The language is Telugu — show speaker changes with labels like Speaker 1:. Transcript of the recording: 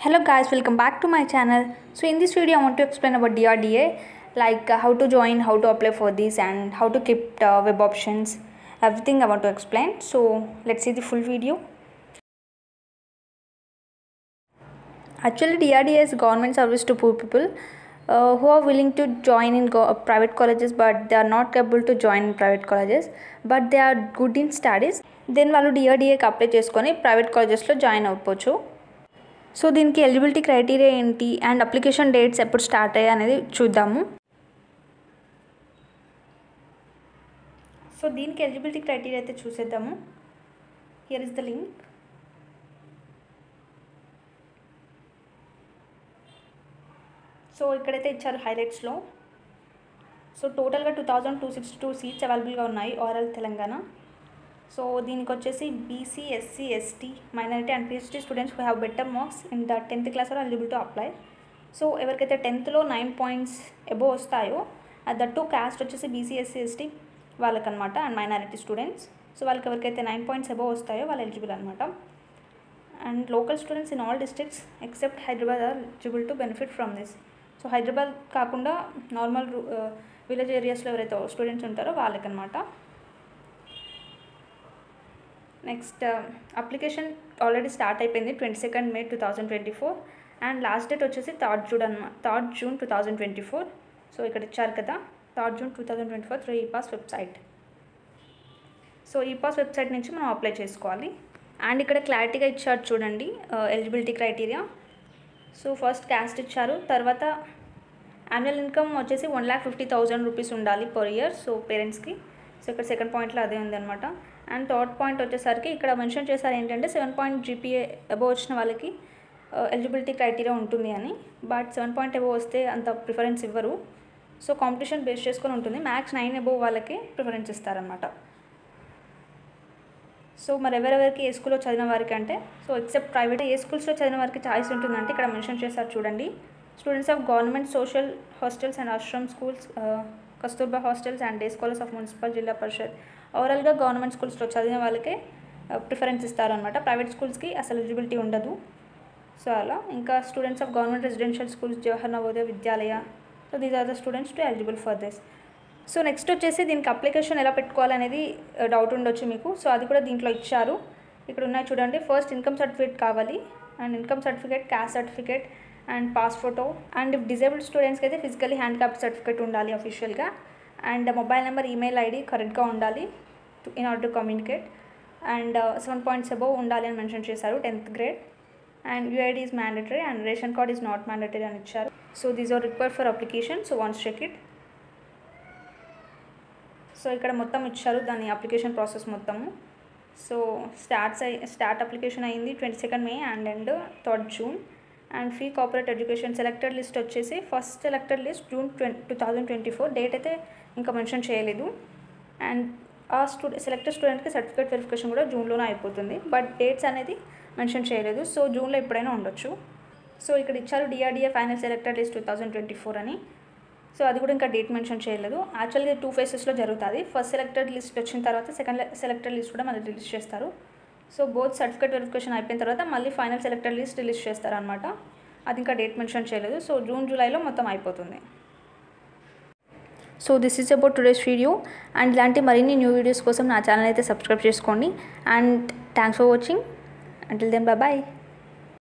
Speaker 1: Hello guys, welcome back to my channel. So in this video I want to explain about DRDA, like how to join, how to apply for this and how to keep web options, everything I want to explain. So let's see the full video. Actually DRDA is government service to poor people who are willing to join in private colleges but they are not able to join in private colleges but they are good in studies. Then వాళ్ళు DRDAకి అప్లై చేసుకొని ప్రైవేట్ కాలేజెస్లో జాయిన్ అవ్వచ్చు. సో దీనికి ఎలిజిబిలిటీ క్రైటీరియా ఏంటి అండ్ అప్లికేషన్ డేట్స్ ఎప్పుడు స్టార్ట్ అయ్యాయి అనేది చూద్దాము. సో దీనికి ఎలిజిబిలిటీ క్రైటీరియా అయితే చూసేద్దాము. Here is the link. So ఇక్కడైతే ఇచ్చారు హైలైట్స్లో. సో టోటల్గా 2262 సీట్స్ అవైలబుల్గా ఉన్నాయి ఓవరాల్ తెలంగాణ. సో దీనికి వచ్చేసి BC, SC, ST, minority and PhD students who have better marks in the 10th class are eligible to apply. So ఎవరికైతే 10thలో 9 points అబోవ్ వస్తాయో దట్టు క్యాస్ట్ వచ్చేసి బీసీ, ఎస్సీ, ఎస్టీ వాళ్ళకనమాట అండ్ మైనారిటీ స్టూడెంట్స్. సో వాళ్ళకి ఎవరికైతే 9 points అబోవ్ వస్తాయో వాళ్ళు ఎలిజిబుల్ అనమాట. And local students in all districts except Hyderabad are eligible to benefit from this. So Hyderabad కాకుండా నార్మల్ విలేజ్ ఏరియాస్లో ఎవరైతే స్టూడెంట్స్ ఉంటారో వాళ్ళకనమాట. నెక్స్ట్ అప్లికేషన్ ఆల్రెడీ స్టార్ట్ అయిపోయింది 22 May 2024 అండ్ లాస్ట్ డేట్ వచ్చేసి 3rd June 2024. సో ఇక్కడ ఇచ్చారు కదా 3rd June 2024 through epass website. So epass website నుంచి మనం అప్లై చేసుకోవాలి. అండ్ ఇక్కడ క్లారిటీగా ఇచ్చారు చూడండి eligibility criteria. So first caste ఇచ్చారు, తర్వాత యాన్యువల్ ఇన్కమ్ వచ్చేసి 1,50,000 రూపీస్ ఉండాలి పర్ ఇయర్ సో పేరెంట్స్కి. సో ఇక్కడ సెకండ్ పాయింట్లో అదే ఉందన్నమాట. అండ్ థర్డ్ పాయింట్ వచ్చేసరికి ఇక్కడ మెన్షన్ చేశారు ఏంటంటే 7 point GPA అబోవ్ వచ్చిన వాళ్ళకి ఎలిజిబిలిటీ క్రైటీరియా ఉంటుంది అని. బట్ 7 point అబోవ్ వస్తే అంత ప్రిఫరెన్స్ ఇవ్వరు. సో కాంపిటీషన్ బేస్ చేసుకొని ఉంటుంది. మ్యాక్స్ 9 అబోవ్ వాళ్ళకి ప్రిఫరెన్స్ ఇస్తారనమాట. సో మరి ఎవరెవరికి ఏ స్కూల్లో చదివిన వారికి అంటే సో ఎక్సెప్ట్ ప్రైవేట్ ఏ స్కూల్స్లో చదివిన వారికి ఛాయిస్ ఉంటుందంటే ఇక్కడ మెన్షన్ చేశారు చూడండి. Students of government social hostels and Ashram schools, Kasturba hostels and day scholars of municipal జిల్లా పరిషత్. ఓవరాల్గా గవర్నమెంట్ స్కూల్స్లో చదివిన వాళ్ళకే ప్రిఫరెన్స్ ఇస్తారనమాట. ప్రైవేట్ స్కూల్స్కి అసలు ఎలిజిబిలిటీ ఉండదు. సో అలా ఇంకా students of government residential schools, Jawahar Navodaya Vidyalaya. So these are the students to eligible for this. So next వచ్చేసి దీనికి అప్లికేషన్ ఎలా పెట్టుకోవాలనేది డౌట్ ఉండొచ్చు మీకు. సో అది కూడా దీంట్లో ఇచ్చారు. ఇక్కడ ఉన్నాయి చూడండి. ఫస్ట్ ఇన్కమ్ సర్టిఫికేట్ కావాలి and income certificate, caste certificate and pass photo. And disabled స్టూడెంట్స్కి అయితే ఫిజికలీ హ్యాండిక్యాప్ సర్టిఫికేట్ ఉండాలి అఫీషియల్గా. And mobile number, email ID కరెక్ట్గా ఉండాలి in order to communicate. And 7 points above ఉండాలి అని మెన్షన్ చేశారు 10th grade. And UID is mandatory and ration card is not mandatory అని ఇచ్చారు. So these are required for application. So once check it. So ఇక్కడ మొత్తం ఇచ్చారు దాని అప్లికేషన్ ప్రాసెస్ మొత్తము. సో స్టార్ట్ అప్లికేషన్ అయింది 22 May and 3rd June. And fee corporate education selected list వచ్చేసి first selected list June 2024. Date అయితే ఇంకా మెన్షన్ చేయలేదు. అండ్ ఆ సెలెక్టెడ్ స్టూడెంట్కి సర్టిఫికేట్ వెరిఫికేషన్ కూడా జూన్లోనే అయిపోతుంది. బట్ డేట్స్ అనేది మెన్షన్ చేయలేదు. సో జూన్లో ఎప్పుడైనా ఉండొచ్చు. సో ఇక్కడ ఇచ్చారు DRDA ఫైనల్ సెలెక్టెడ్ లిస్ట్ 2024 అని. సో అది కూడా ఇంకా డేట్ మెన్షన్ చేయలేదు. యాక్చువల్గా 2 phases జరుగుతుంది. ఫస్ట్ సెలెక్టెడ్ లిస్ట్ వచ్చిన తర్వాత సెకండ్ సెలెక్టెడ్ లిస్ట్ కూడా మళ్ళీ రిలీజ్ చేస్తారు. సో బోత్ సర్టిఫికేట్ వెరిఫికేషన్ అయిపోయిన తర్వాత మళ్ళీ ఫైనల్ సెలెక్టెడ్ లిస్ట్ రిలీజ్ చేస్తారనమాట. అది ఇంకా డేట్ మెన్షన్ చేయలేదు. సో June, Julyలో మొత్తం అయిపోతుంది. So this is about today's video. And ఇలాంటి మరిన్ని న్యూ వీడియోస్ కోసం నా ఛానల్ అయితే సబ్స్క్రైబ్ చేసుకోండి. And thanks for watching. Until then bye.